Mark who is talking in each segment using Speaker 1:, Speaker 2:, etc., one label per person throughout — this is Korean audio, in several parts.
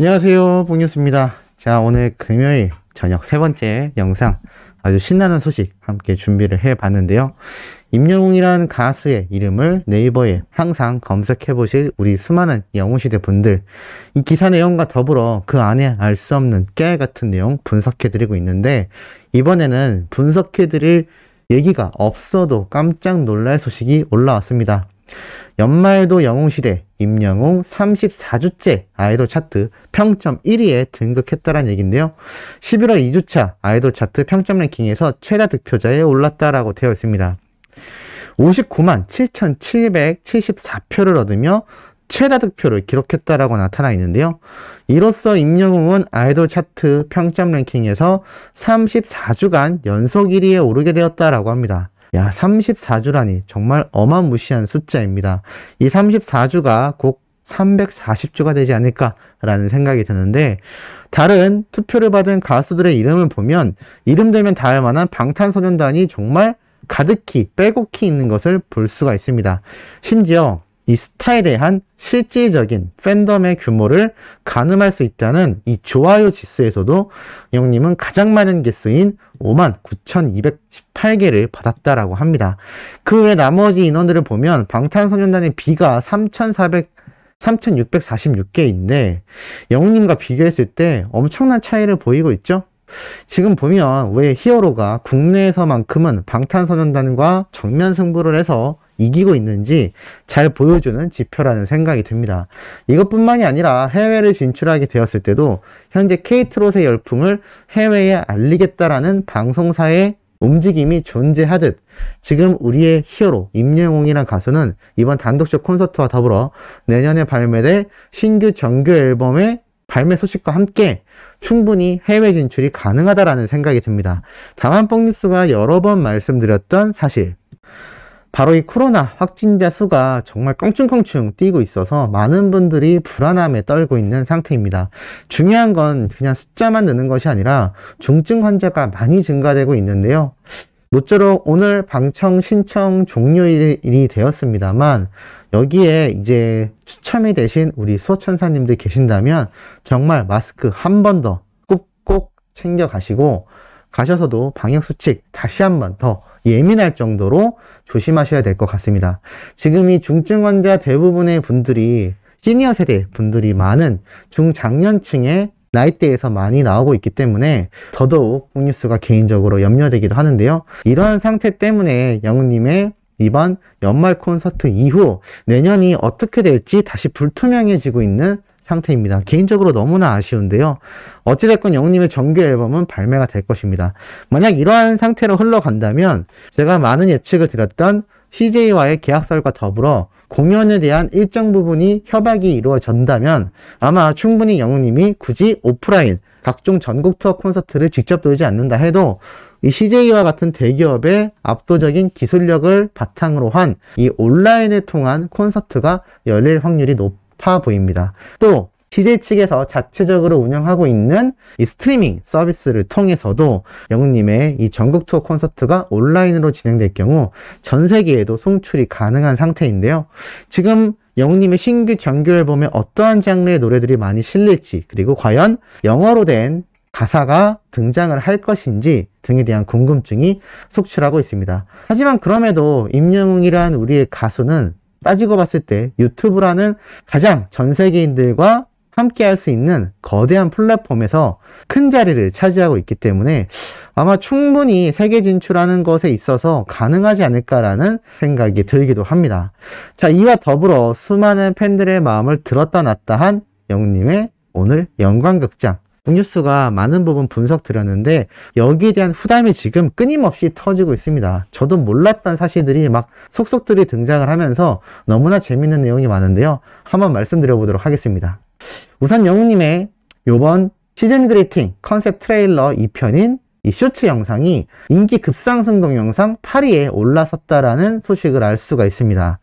Speaker 1: 안녕하세요, 봉뉴스입니다. 자, 오늘 금요일 저녁 세 번째 영상, 아주 신나는 소식 함께 준비를 해봤는데요. 임영웅이라는 가수의 이름을 네이버에 항상 검색해보실 우리 수많은 영웅시대 분들, 이 기사 내용과 더불어 그 안에 알 수 없는 깨알 같은 내용 분석해드리고 있는데, 이번에는 분석해드릴 얘기가 없어도 깜짝 놀랄 소식이 올라왔습니다. 연말도 영웅시대 임영웅 34주째 아이돌 차트 평점 1위에 등극했다는 얘기인데요. 11월 2주차 아이돌 차트 평점 랭킹에서 최다 득표자에 올랐다라고 되어 있습니다. 59만 7,774표를 얻으며 최다 득표를 기록했다라고 나타나 있는데요. 이로써 임영웅은 아이돌 차트 평점 랭킹에서 34주간 연속 1위에 오르게 되었다라고 합니다. 야, 34주라니 정말 어마무시한 숫자입니다. 이 34주가 곧 340주가 되지 않을까라는 생각이 드는데, 다른 투표를 받은 가수들의 이름을 보면 이름 되면 다 알만한 방탄소년단이 정말 가득히 빼곡히 있는 것을 볼 수가 있습니다. 심지어 이 스타에 대한 실질적인 팬덤의 규모를 가늠할 수 있다는 이 좋아요 지수에서도 영님은 가장 많은 개수인 59,218개를 받았다라고 합니다. 그 외 나머지 인원들을 보면 방탄소년단의 비가 3,646개인데 영웅님과 비교했을 때 엄청난 차이를 보이고 있죠? 지금 보면 왜 히어로가 국내에서만큼은 방탄소년단과 정면 승부를 해서 이기고 있는지 잘 보여주는 지표라는 생각이 듭니다. 이것뿐만이 아니라 해외를 진출하게 되었을 때도 현재 케이트롯의 열풍을 해외에 알리겠다라는 방송사의 움직임이 존재하듯 지금 우리의 히어로 임영웅이란 가수는 이번 단독쇼 콘서트와 더불어 내년에 발매될 신규 정규 앨범의 발매 소식과 함께 충분히 해외 진출이 가능하다라는 생각이 듭니다. 다만 뽕뉴스가 여러 번 말씀드렸던 사실, 바로 이 코로나 확진자 수가 정말 껑충껑충 뛰고 있어서 많은 분들이 불안함에 떨고 있는 상태입니다. 중요한 건 그냥 숫자만 느는 것이 아니라 중증 환자가 많이 증가되고 있는데요. 모쪼록 오늘 방청 신청 종료일이 되었습니다만 여기에 이제 추첨이 되신 우리 수호천사님들 계신다면 정말 마스크 한 번 더 꼭 챙겨 가시고, 가셔서도 방역수칙 다시 한 번 더 예민할 정도로 조심하셔야 될 것 같습니다. 지금 이 중증 환자 대부분의 분들이 시니어 세대 분들이 많은 중장년층의 나이대에서 많이 나오고 있기 때문에 더더욱 뽕뉴스가 개인적으로 염려되기도 하는데요. 이러한 상태 때문에 영웅님의 이번 연말 콘서트 이후 내년이 어떻게 될지 다시 불투명해지고 있는 상태입니다. 개인적으로 너무나 아쉬운데요. 어찌됐건 영웅님의 정규 앨범은 발매가 될 것입니다. 만약 이러한 상태로 흘러간다면 제가 많은 예측을 드렸던 CJ와의 계약설과 더불어 공연에 대한 일정 부분이 협약이 이루어진다면 아마 충분히 영웅님이 굳이 오프라인 각종 전국 투어 콘서트를 직접 돌지 않는다 해도 이 CJ와 같은 대기업의 압도적인 기술력을 바탕으로 한 이 온라인을 통한 콘서트가 열릴 확률이 높아 보입니다. 또 CJ 측에서 자체적으로 운영하고 있는 이 스트리밍 서비스를 통해서도 영웅님의 이 전국 투어 콘서트가 온라인으로 진행될 경우 전 세계에도 송출이 가능한 상태인데요. 지금 영웅님의 신규 정규 앨범에 어떠한 장르의 노래들이 많이 실릴지, 그리고 과연 영어로 된 가사가 등장을 할 것인지 등에 대한 궁금증이 속출하고 있습니다. 하지만 그럼에도 임영웅이란 우리의 가수는 따지고 봤을 때 유튜브라는 가장 전 세계인들과 함께 할 수 있는 거대한 플랫폼에서 큰 자리를 차지하고 있기 때문에 아마 충분히 세계 진출하는 것에 있어서 가능하지 않을까라는 생각이 들기도 합니다. 자, 이와 더불어 수많은 팬들의 마음을 들었다 놨다 한 영웅님의 오늘 영광극장 뽕뉴스가 많은 부분 분석 드렸는데 여기에 대한 후담이 지금 끊임없이 터지고 있습니다. 저도 몰랐던 사실들이 막 속속들이 등장을 하면서 너무나 재밌는 내용이 많은데요. 한번 말씀드려 보도록 하겠습니다. 우선 영웅님의 요번 시즌 그리팅 컨셉 트레일러 2편인 이 쇼츠 영상이 인기 급상승 동영상 8위에 올라섰다라는 소식을 알 수가 있습니다.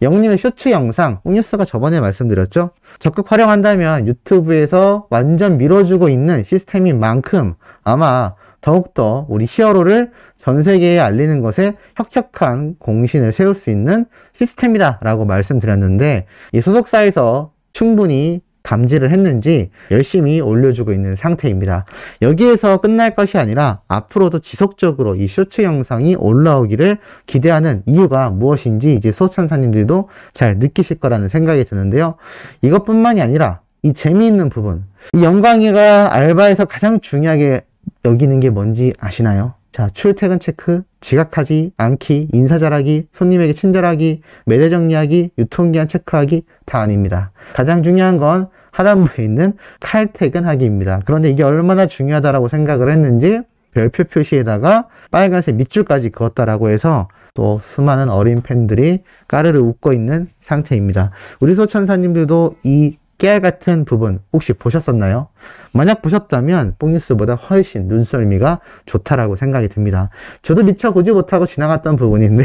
Speaker 1: 영웅님의 쇼츠 영상, 뽕뉴스가 저번에 말씀드렸죠? 적극 활용한다면 유튜브에서 완전 밀어주고 있는 시스템인 만큼 아마 더욱더 우리 히어로를 전 세계에 알리는 것에 혁혁한 공신을 세울 수 있는 시스템이다 라고 말씀드렸는데 이 소속사에서 충분히 감지를 했는지 열심히 올려주고 있는 상태입니다. 여기에서 끝날 것이 아니라 앞으로도 지속적으로 이 쇼츠 영상이 올라오기를 기대하는 이유가 무엇인지 이제 소천사님들도 잘 느끼실 거라는 생각이 드는데요. 이것뿐만이 아니라 이 재미있는 부분, 이 영광이가 알바에서 가장 중요하게 여기는 게 뭔지 아시나요? 자, 출퇴근 체크, 지각하지 않기, 인사 잘하기, 손님에게 친절하기, 매대 정리하기, 유통기한 체크하기 다 아닙니다. 가장 중요한 건 하단부에 있는 칼퇴근하기입니다. 그런데 이게 얼마나 중요하다고 생각을 했는지 별표 표시에다가 빨간색 밑줄까지 그었다라고 해서 또 수많은 어린 팬들이 까르르 웃고 있는 상태입니다. 우리 소천사님들도 이 깨알 같은 부분 혹시 보셨었나요? 만약 보셨다면 뽕뉴스보다 훨씬 눈썰미가 좋다라고 생각이 듭니다. 저도 미처 보지 못하고 지나갔던 부분인데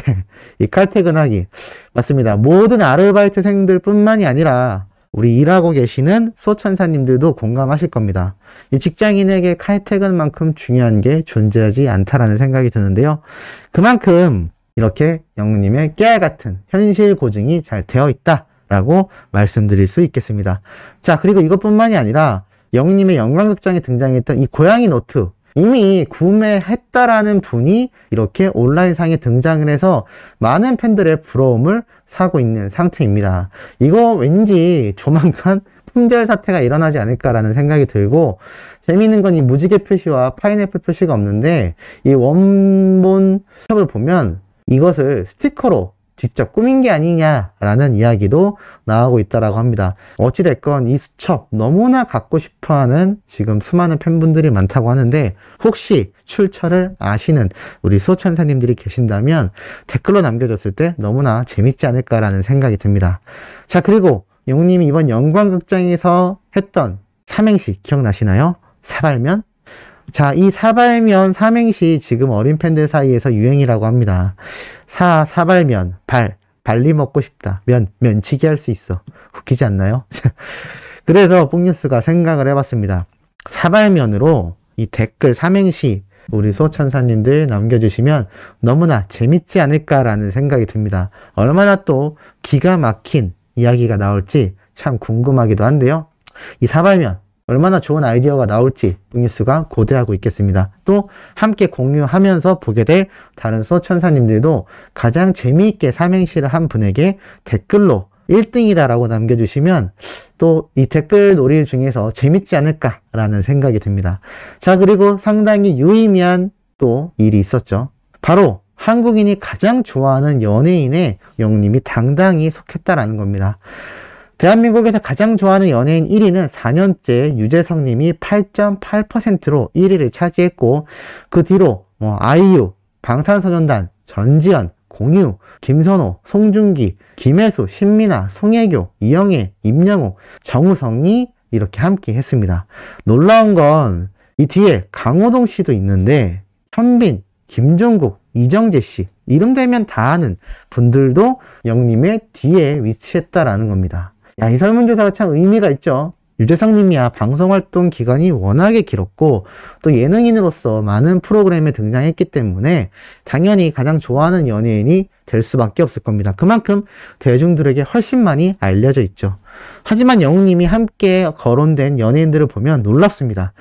Speaker 1: 이 칼퇴근하기 맞습니다. 모든 아르바이트생들 뿐만이 아니라 우리 일하고 계시는 소천사님들도 공감하실 겁니다. 이 직장인에게 칼퇴근만큼 중요한 게 존재하지 않다라는 생각이 드는데요. 그만큼 이렇게 영님의 깨알 같은 현실 고증이 잘 되어 있다 라고 말씀드릴 수 있겠습니다. 자, 그리고 이것뿐만이 아니라 영님의 영광극장에 등장했던 이 고양이 노트 이미 구매했다라는 분이 이렇게 온라인상에 등장을 해서 많은 팬들의 부러움을 사고 있는 상태입니다. 이거 왠지 조만간 품절 사태가 일어나지 않을까라는 생각이 들고, 재미있는 건 이 무지개 표시와 파인애플 표시가 없는데 이 원본 첩을 보면 이것을 스티커로 직접 꾸민 게 아니냐라는 이야기도 나오고 있다라고 합니다. 어찌됐건 이 수첩 너무나 갖고 싶어하는 지금 수많은 팬분들이 많다고 하는데, 혹시 출처를 아시는 우리 소천사님들이 계신다면 댓글로 남겨줬을 때 너무나 재밌지 않을까라는 생각이 듭니다. 자, 그리고 영님이 이번 영광극장에서 했던 삼행시 기억나시나요? 사발면? 자, 이 사발면 삼행시 지금 어린 팬들 사이에서 유행이라고 합니다. 사발면, 발리 먹고 싶다. 면치기 할 수 있어. 웃기지 않나요? 그래서 뽕뉴스가 생각을 해봤습니다. 사발면으로 이 댓글 삼행시 우리 소천사님들 남겨주시면 너무나 재밌지 않을까라는 생각이 듭니다. 얼마나 또 기가 막힌 이야기가 나올지 참 궁금하기도 한데요. 이 사발면 얼마나 좋은 아이디어가 나올지 뽕뉴스가 고대하고 있겠습니다. 또 함께 공유하면서 보게 될 다른 소천사님들도 가장 재미있게 삼행시를 한 분에게 댓글로 1등이다라고 남겨주시면 또 이 댓글 놀이 중에서 재밌지 않을까라는 생각이 듭니다. 자, 그리고 상당히 유의미한 또 일이 있었죠. 바로 한국인이 가장 좋아하는 연예인에 영님이 당당히 속했다라는 겁니다. 대한민국에서 가장 좋아하는 연예인 1위는 4년째 유재석 님이 8.8%로 1위를 차지했고, 그 뒤로 아이유, 방탄소년단, 전지현, 공유, 김선호, 송중기, 김혜수, 신민아, 송혜교, 이영애, 임영웅, 정우성이 이렇게 함께 했습니다. 놀라운 건 이 뒤에 강호동 씨도 있는데 현빈, 김종국, 이정재 씨, 이름 대면 다 아는 분들도 영님의 뒤에 위치했다라는 겁니다. 야, 이 설문조사가 참 의미가 있죠. 유재석 님이야 방송활동 기간이 워낙에 길었고 또 예능인으로서 많은 프로그램에 등장했기 때문에 당연히 가장 좋아하는 연예인이 될 수밖에 없을 겁니다. 그만큼 대중들에게 훨씬 많이 알려져 있죠. 하지만 영웅님이 함께 거론된 연예인들을 보면 놀랍습니다.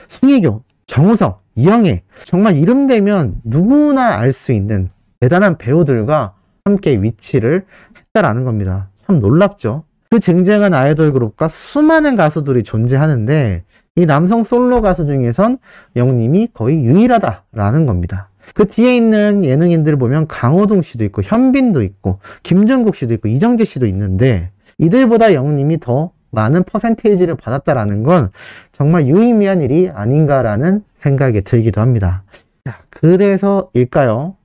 Speaker 1: 송혜교, 정우성, 이영애, 정말 이름 대면 누구나 알 수 있는 대단한 배우들과 함께 위치를 했다라는 겁니다. 참 놀랍죠. 그 쟁쟁한 아이돌 그룹과 수많은 가수들이 존재하는데 이 남성 솔로 가수 중에선 영님이 거의 유일하다라는 겁니다. 그 뒤에 있는 예능인들을 보면 강호동 씨도 있고 현빈도 있고 김종국 씨도 있고 이정재 씨도 있는데 이들보다 영님이 더 많은 퍼센테이지를 받았다라는 건 정말 유의미한 일이 아닌가라는 생각이 들기도 합니다. 그래서일까요?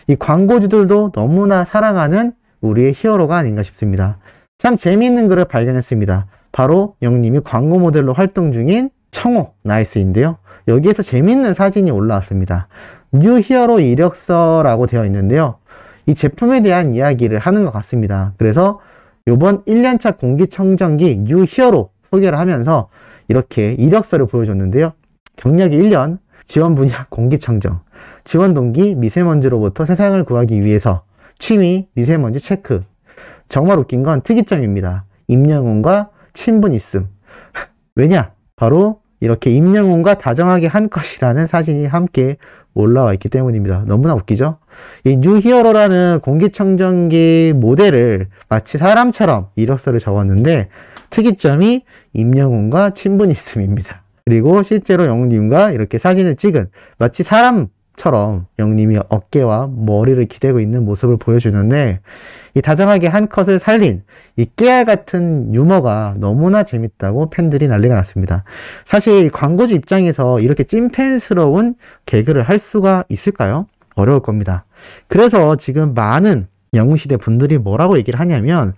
Speaker 1: 이 광고주들도 너무나 사랑하는 우리의 히어로가 아닌가 싶습니다. 참 재미있는 글을 발견했습니다. 바로 영님이 광고 모델로 활동 중인 청호 나이스인데요. 여기에서 재미있는 사진이 올라왔습니다. 뉴 히어로 이력서라고 되어 있는데요. 이 제품에 대한 이야기를 하는 것 같습니다. 그래서 이번 1년차 공기청정기 뉴 히어로 소개를 하면서 이렇게 이력서를 보여줬는데요. 경력이 1년, 지원 분야 공기청정, 지원 동기 미세먼지로부터 세상을 구하기 위해서, 취미 미세먼지 체크. 정말 웃긴 건 특이점입니다. 임영웅과 친분 있음. 왜냐? 바로 이렇게 임영웅과 다정하게 한 것이라는 사진이 함께 올라와 있기 때문입니다. 너무나 웃기죠? 이 뉴히어로라는 공기청정기 모델을 마치 사람처럼 이력서를 적었는데 특이점이 임영웅과 친분이 있음입니다. 그리고 실제로 영웅님과 이렇게 사진을 찍은 마치 사람처럼 영웅님이 어깨와 머리를 기대고 있는 모습을 보여주는데 이 다정하게 한 컷을 살린 이 깨알 같은 유머가 너무나 재밌다고 팬들이 난리가 났습니다. 사실 광고주 입장에서 이렇게 찐팬스러운 개그를 할 수가 있을까요? 어려울 겁니다. 그래서 지금 많은 영웅시대 분들이 뭐라고 얘기를 하냐면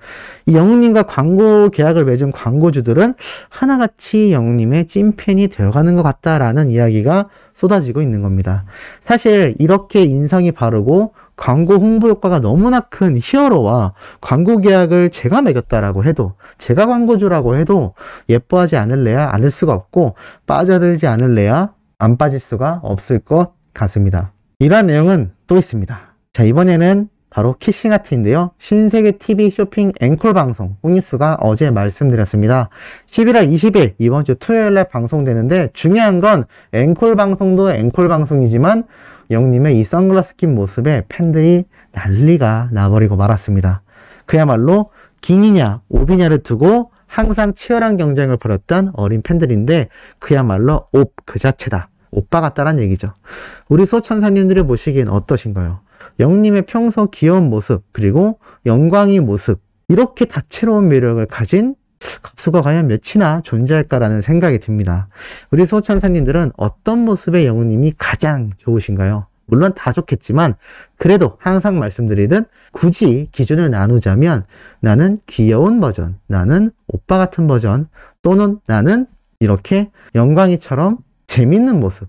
Speaker 1: 이 영웅님과 광고 계약을 맺은 광고주들은 하나같이 영웅님의 찐팬이 되어가는 것 같다라는 이야기가 쏟아지고 있는 겁니다. 사실 이렇게 인상이 바르고 광고 홍보 효과가 너무나 큰 히어로와 광고 계약을 제가 맺었다라고 해도 제가 광고주라고 해도 예뻐하지 않을래야 않을 수가 없고 빠져들지 않을래야 안 빠질 수가 없을 것 같습니다. 이러한 내용은 또 있습니다. 자, 이번에는 바로 키싱아트인데요. 신세계 TV 쇼핑 앵콜 방송 홍뉴스가 어제 말씀드렸습니다. 11월 20일 이번 주 토요일날 방송되는데 중요한 건 앵콜 방송도 앵콜 방송이지만 영웅님의 이 선글라스 낀 모습에 팬들이 난리가 나버리고 말았습니다. 그야말로 기니냐 오비냐를 두고 항상 치열한 경쟁을 벌였던 어린 팬들인데 그야말로 옵 그 자체다. 오빠 같다란 얘기죠. 우리 소천사님들이 보시기엔 어떠신가요? 영웅님의 평소 귀여운 모습 그리고 영광의 모습 이렇게 다채로운 매력을 가진 가수가 과연 몇이나 존재할까라는 생각이 듭니다. 우리 소천사님들은 어떤 모습의 영웅님이 가장 좋으신가요? 물론 다 좋겠지만 그래도 항상 말씀드리듯 굳이 기준을 나누자면 나는 귀여운 버전, 나는 오빠 같은 버전 또는 나는 이렇게 영광이처럼 재밌는 모습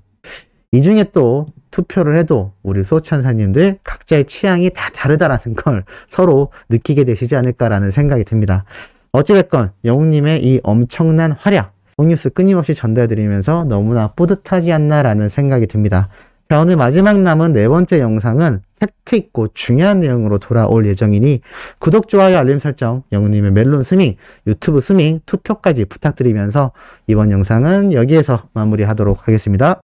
Speaker 1: 이 중에 또 투표를 해도 우리 소천사님들 각자의 취향이 다 다르다라는 걸 서로 느끼게 되시지 않을까라는 생각이 듭니다. 어찌됐건 영웅님의 이 엄청난 활약 홍뉴스 끊임없이 전달드리면서 너무나 뿌듯하지 않나라는 생각이 듭니다. 자, 오늘 마지막 남은 네 번째 영상은 팩트 있고 중요한 내용으로 돌아올 예정이니 구독, 좋아요, 알림 설정, 영웅님의 멜론 스밍, 유튜브 스밍, 투표까지 부탁드리면서 이번 영상은 여기에서 마무리하도록 하겠습니다.